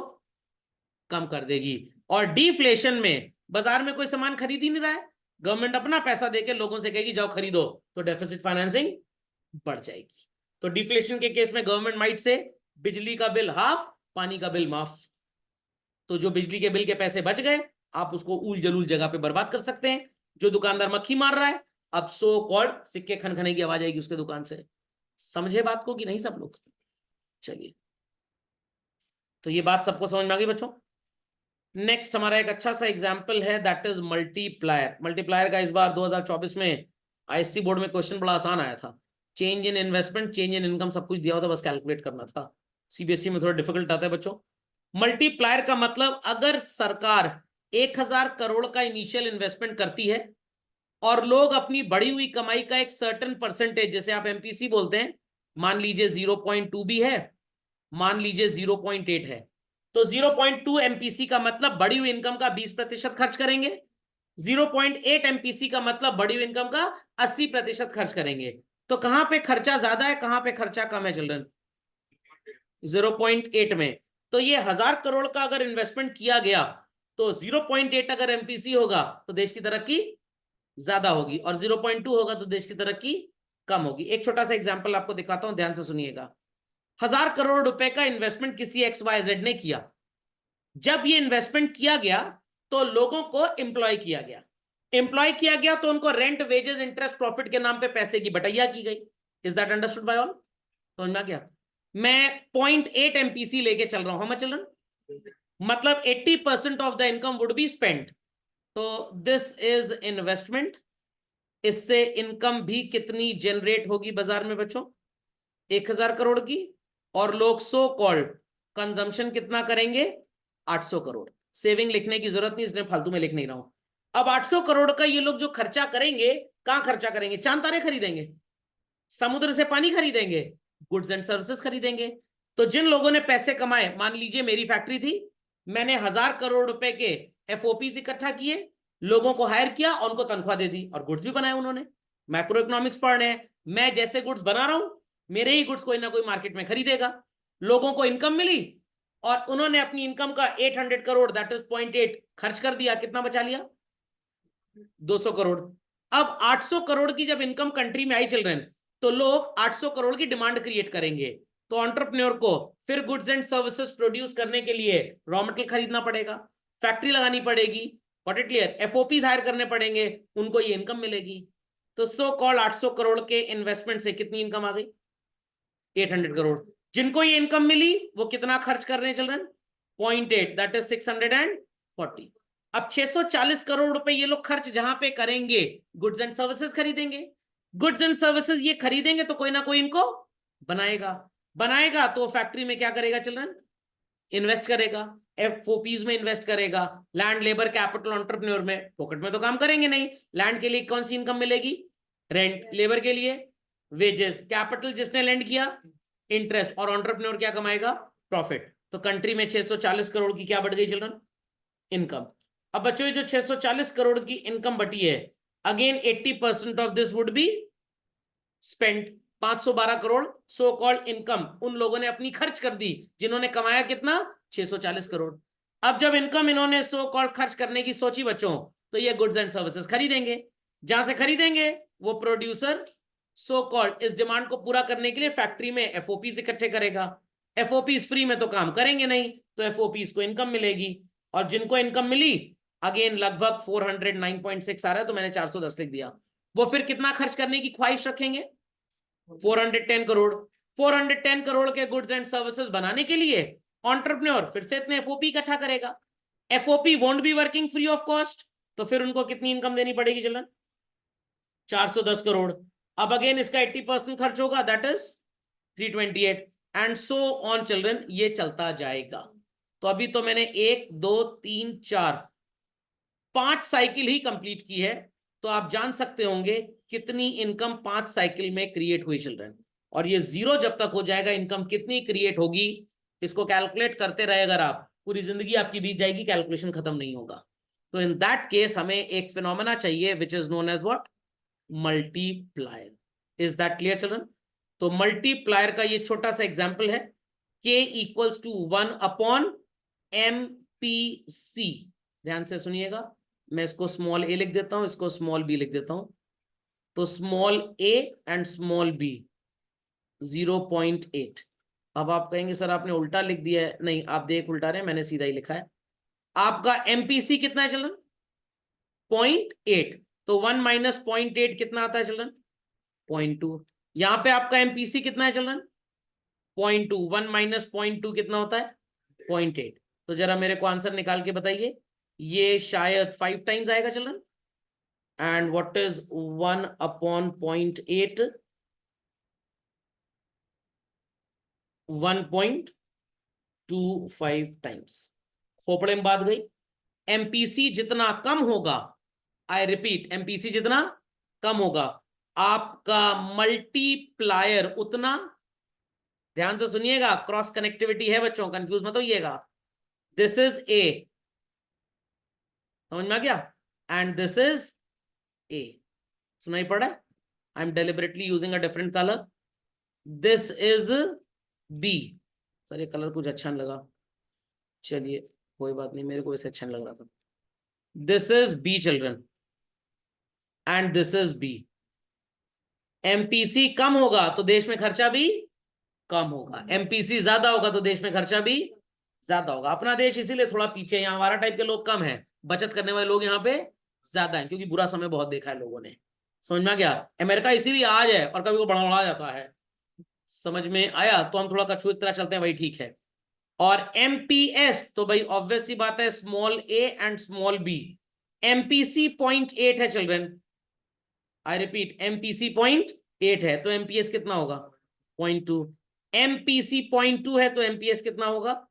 कम कर देगी। और डिफ्लेशन में बाजार में कोई सामान खरीद ही नहीं रहा है, गवर्नमेंट अपना पैसा देके लोगों से कहेगी जाओ खरीदो, तो डेफिसिट फाइनेंसिंग बढ़ जाएगी। तो डिफ्लेशन के केस में गवर्नमेंट माइट से बिजली का बिल हाफ, पानी का बिल माफ। तो जो बिजली के बिल के पैसे बच गए, आप उसको उल जलूल जगह पे बर्बाद कर सकते हैं। जो दुकानदार मक्खी मार रहा है, अब सो कॉल्ड सिक्के खनखने की आवाज आएगी उसके दुकान से। समझे बात को कि नहीं सब लोग? चलिए, तो ये बात सबको समझ में आ गई बच्चों? नेक्स्ट हमारा एक अच्छा सा एग्जाम्पल है, दैट इज मल्टीप्लायर। मल्टीप्लायर का इस बार 2024 में आईएससी बोर्ड में क्वेश्चन बड़ा आसान आया था। Change in investment, change in income सब कुछ दिया होता, बस कैलकुलेट करना था। सीबीएसई में थोड़ा डिफिकल्ट आता है बच्चों। मल्टीप्लायर का मतलब, अगर सरकार 1000 करोड़ का इनिशियल इन्वेस्टमेंट करती है और लोग अपनी बढ़ी हुई कमाई का एक सर्टेन परसेंटेज, जैसे आप एमपीसी बोलते हैं, मान लीजिए 0.2 भी है, मान लीजिए 0.8 है, तो 0.2 एमपीसी का मतलब बढ़ी हुई इनकम का 20% खर्च करेंगे। 0.8 एमपीसी का मतलब बढ़ी हुई इनकम का 80% खर्च करेंगे। तो कहां पे खर्चा ज्यादा है, कहां पे खर्चा कम है चिल्ड्रन? 0.8 में। तो ये 1000 करोड़ का अगर इन्वेस्टमेंट किया गया, तो 0.8 अगर एमपीसी होगा तो देश की तरक्की ज्यादा होगी, और 0.2 होगा तो देश की तरक्की कम होगी। एक छोटा सा एग्जांपल आपको दिखाता हूं, ध्यान से सुनिएगा। 1000 करोड़ रुपए का इन्वेस्टमेंट किसी XYZ ने किया। जब ये इन्वेस्टमेंट किया गया तो लोगों को एम्प्लॉय किया गया। एम्प्लॉय किया गया तो उनको रेंट, वेजेस, इंटरेस्ट, प्रॉफिट के नाम पे पैसे की बटैया की गई। Is that understood by all? समझ में आ गया? मैं 0.8 एमपीसी लेके चल रहा हूं, हम चिल्ड्रन, मतलब 80% of the income would be spent. तो दिस इज इन्वेस्टमेंट। इससे इनकम भी कितनी जनरेट होगी बाजार में बच्चों? 1000 करोड़ की। और लोग सो कॉल्ड कंजम्पशन कितना करेंगे? 800 करोड़। सेविंग लिखने की जरूरत नहीं, इसलिए फालतू में लिख नहीं रहा हूं। अब 800 करोड़ का ये लोग जो खर्चा करेंगे, कहां खर्चा करेंगे? चांद तारे खरीदेंगे, समुद्र से पानी खरीदेंगे, गुड्स एंड सर्विसेज खरीदेंगे। तो जिन लोगों ने पैसे कमाए, मान लीजिए मेरी फैक्ट्री थी, मैंने 1000 करोड़ रुपए के एफओपीज इकट्ठा किए, लोगों को हायर किया और उनको तनख्वाह दे दी, और गुड्स भी बनाए उन्होंने। मैक्रो इकोनॉमिक्स पढ़ रहे हैं, मैं जैसे गुड्स बना रहा हूं, मेरे ही गुड्स कोई ना कोई मार्केट में खरीदेगा, लोगों को इनकम मिली और उन्होंने अपनी इनकम का 800 करोड़ दैट इज 0.8 खर्च कर दिया, कितना बचा लिया? 200 करोड़। अब 800 करोड़ की जब इनकम कंट्री में आई चिल्ड्रन, तो लोग 800 करोड़ की डिमांड क्रिएट करेंगे, तो एंटरप्रेन्योर को फिर गुड्स एंड सर्विसेज प्रोड्यूस करने के लिए रॉ मटेरियल खरीदना पड़ेगा, फैक्ट्री लगानी पड़ेगी, what it clear, FOP hire करने पड़ेंगे, उनको ये इनकम मिलेगी। तो सो कॉल्ड 800 करोड़ के इन्वेस्टमेंट से कितनी इनकम आ गई? 800 करोड़। जिनको ये इनकम मिली वो कितना खर्च कर रहे हैं चिल्ड्रन? 0.8 that is 640। अब 640 करोड़ रुपए ये लोग खर्च जहां पे करेंगे, गुड्स एंड सर्विसेज खरीदेंगे, गुड्स एंड सर्विसेज ये खरीदेंगे तो कोई ना कोई इनको बनाएगा, बनाएगा तो फैक्ट्री में क्या करेगा चिल्ड्रन? इन्वेस्ट करेगा, एफओपीज में इन्वेस्ट करेगा, लैंड लेबर कैपिटल एंटरप्रेन्योर में, पॉकेट में तो काम करेंगे नहीं, लैंड के लिए कौन सी इनकम मिलेगी? रेंट, लेबर के लिए वेजेस, कैपिटल जिसने लैंड किया इंटरेस्ट, और एंटरप्रेन्योर क्या कमाएगा? प्रॉफिट। तो कंट्री में 640 करोड़ की क्या बढ़ गई चिल्ड्रन? इनकम। अब बच्चों जो 640 करोड़ की इनकम बटी है, again 80% of this would be spent. 512 crore so called income उन लोगों ने अपनी खर्च कर दी जिन्होंने कमाया कितना? 640 करोड़। अब जब इनकम इन्होंने सो कॉल्ड खर्च करने की सोची बच्चों, तो ये गुड्स एंड सर्विसेज खरीदेंगे, जहां से खरीदेंगे वो प्रोड्यूसर सो कॉल्ड इस डिमांड को पूरा करने के लिए फैक्ट्री में एफओपीज इकट्ठे करेगा, एफओपीज फ्री में तो काम करेंगे नहीं, तो एफओपीज को इनकम मिलेगी, और जिनको इनकम मिली अगेन लगभग 409.6 आ रहा है, तो मैंने 410 लिख दिया। वो फिर कितना खर्च करने की ख्वाहिश रखेंगे? 410 करोड़। 410 करोड़ के गुड्स एंड सर्विसेज बनाने के लिए एंटरप्रेन्योर फिर से इतने एफओपी इकट्ठा करेगा, FOP won't be working free of cost, तो फिर उनको कितनी इनकम देनी पड़ेगी चिल्ड्रन? 410 करोड़। अब अगेन इसका 80% खर्च होगा that is 328 and so on children, ये चलता जाएगा। तो अभी तो मैंने 1 2 3 4 5 साइकिल ही कंप्लीट की है, तो आप जान सकते होंगे कितनी इनकम 5 साइकिल में क्रिएट हुई चिल्ड्रन। और ये जीरो जब तक हो जाएगा इनकम कितनी क्रिएट होगी, इसको कैलकुलेट करते रहे अगर आप, पूरी जिंदगी आपकी बीत जाएगी, कैलकुलेशन खत्म नहीं होगा। तो इन दैट केस हमें एक फिनोमेना चाहिए which is known as what? Multiplier. Is that clear children? तो मल्टीप्लायर का ये छोटा सा एग्जांपल है, k equals to 1 upon MPC। ध्यान से सुनिएगा, मैं इसको स्मॉल a लिख देता हूं, इसको स्मॉल b लिख देता हूं। तो small a and small b 0.8। अब आप कहेंगे सर आपने उल्टा लिख दिया है, नहीं आप देख उल्टा रहे हैं, मैंने सीधा ही लिखा है। आपका MPC कितना है चिल्ड्रन? 0.8। तो 1 माइनस 0.8 कितना आता है चिल्ड्रन? 0.2। यहां पे आपका MPC कितना है चिल्ड्रन? 0.2। 1 माइनस 0.2 कितना होता है? 0.8। तो जरा मेरे को आंसर निकाल के बताइए, ये शायद 5 टाइम्स आएगा children. And what is 1 upon 0.8? 1.25 times. खोपड़े में बात गई। MPC जितना कम होगा, आई रिपीट, MPC जितना कम होगा, आपका मल्टीप्लायर उतना, ध्यान से सुनिएगा, क्रॉस कनेक्टिविटी है बच्चों, कंफ्यूज मत होइएगा। दिस इज ए, समझ में आ गया, एंड दिस इज ए, सुनाई पड़ा? I am deliberately using a different colour. This is B. Sir ये कलर कुछ अच्छा नहीं लगा, चलिए कोई बात नहीं, मेरे को इसे अच्छा नहीं लग रहा था। This is B children and this is B. MPC कम होगा तो देश में खर्चा भी कम होगा, MPC ज्यादा होगा तो देश में खर्चा भी ज्यादा होगा। अपना देश इसीलिए थोड़ा पीछे, यहाँ हमारा टाइप के लोग कम है, बचत करने वाले लोग यहाँ पे ज्यादा है, क्योंकि बुरा समय बहुत देखा है लोगों ने। समझ में आ गया? अमेरिका इसीलिए आज है और कभी को बढ़ा जाता है। समझ में आया? तो हम थोड़ा कछुए की तरह चलते हैं, वही ठीक है। और MPS तो भाई ऑब्वियस सी बात है, small a and small b। MPC 0.8 है चिल्ड्रन, आई रिपीट MPC 0.8 है, तो MPS कितना होगा? 0.2। MPC 0.2 है तो MPS कितना होगा?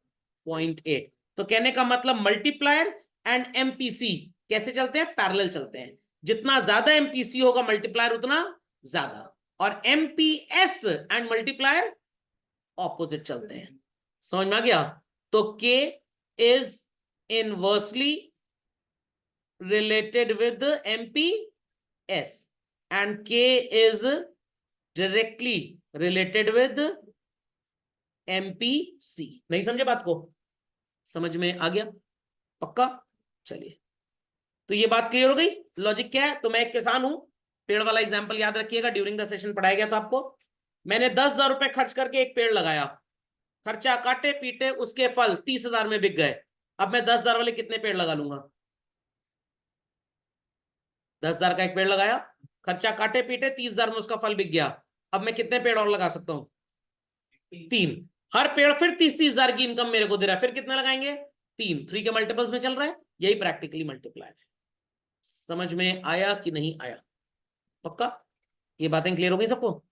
0.8। तो कहने का मतलब मल्टीप्लायर एंड MPC कैसे चलते हैं? पैरेलल चलते हैं। जितना ज्यादा MPC होगा मल्टीप्लायर उतना ज्यादा, और MPS एंड मल्टीप्लायर ऑपोजिट चलते हैं। समझ में आ गया? तो K is inversely related with MPS and K is directly related with MPC. नहीं समझे बात को? समझ में आ गया? पक्का? चलिए, तो ये बात क्लियर हो गई। लॉजिक क्या है? तो मैं एक किसान हूं, पेड़ वाला एग्जांपल याद रखिएगा, ड्यूरिंग द सेशन पढ़ाया गया था आपको। मैंने 10,000 रुपए खर्च करके एक पेड़ लगाया, खर्चा काटे पीटे उसके फल 30,000 में बिक गए। अब मैं 10,000 वाले कितने पेड़ लगा लूंगा? 10,000 का एक पेड़ लगाया, खर्चा काटे पीटे 30,000 में उसका फल बिक गया। अब मैं कितने पेड़ और लगा सकता हूं? 3। हर पेड़ फिर 30,000 की इनकम मेरे को दे रहा है, फिर कितने लगाएंगे? 3। 3 के मल्टीपल्स में चल रहा है, यही प्रैक्टिकली मल्टीप्लायर है। समझ में आया कि नहीं आया? पक्का? ये बातें क्लियर हो गई सबको?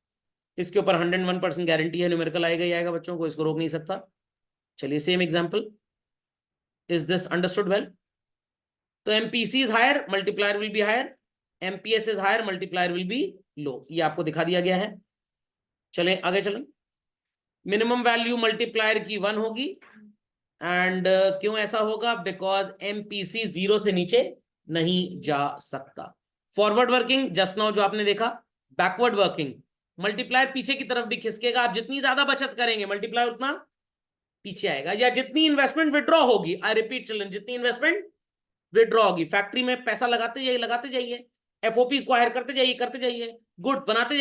इसके ऊपर 101% गारंटी है, न्यूमेरिकल आएगा ही आएगा बच्चों को, इसको रोक नहीं सकता। चलिए, same example, is this understood well? तो MPC is higher, multiplier will be higher, MPS is higher, multiplier will be low. ये आपको दिखा दिया गया है। चलें आगे चलें। मिनिमम वैल्यू मल्टीप्लायर की 1 होगी, एंड क्यों ऐसा होगा? बिकॉज एमपीसी 0 से नीचे नहीं जा सकता। फॉरवर्ड वर्किंग जस्ट नाउ जो आपने देखा, बैकवर्ड वर्किंग मल्टीप्लायर पीछे की तरफ भी खिसकेगा। आप जितनी ज्यादा बचत करेंगे मल्टीप्लायर उतना पीछे आएगा, या जितनी इन्वेस्टमेंट विड्रॉ होगी, आई रिपीट चिल्ड्रन, जितनी इन्वेस्टमेंट विड्रॉ होगी, फैक्ट्री में पैसा लगाते जाइए, एफओपीज को हायर करते जाइए, गुड्स बनाते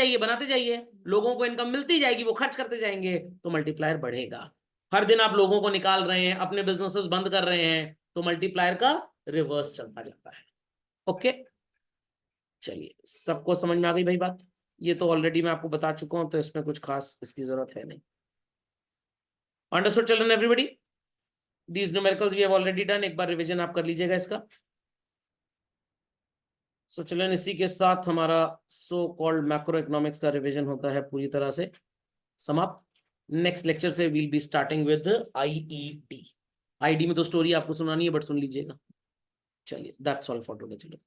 जाइए, लोगों को इनकम मिलती जाएगी, वो खर्च करते जाएंगे, तो मल्टीप्लायर बढ़ेगा। हर दिन आप लोगों को निकाल रहे हैं, अपने बिजनेसेस बंद कर रहे हैं, तो मल्टीप्लायर का रिवर्स चलता जाता है। ओके, चलिए, सबको समझ में आ गई भाई बात? ये तो ऑलरेडी मैं आपको बता चुका हूं, तो इसमें कुछ खास इसकी जरूरत है नहीं। Understood children everybody? These numericals we have already done. एक बार रिवीजन आप कर लीजिएगा इसका। सो चिल्ड्रन, इसी के साथ हमारा सो कॉल्ड मैक्रो इकोनॉमिक्स का रिवीजन होता है पूरी तरह से समाप्त। नेक्स्ट लेक्चर से we'll be starting with IED. ID में तो स्टोरी आपको सुनानी है, बट सुन लीजिएगा। चलिए, that's all for today children.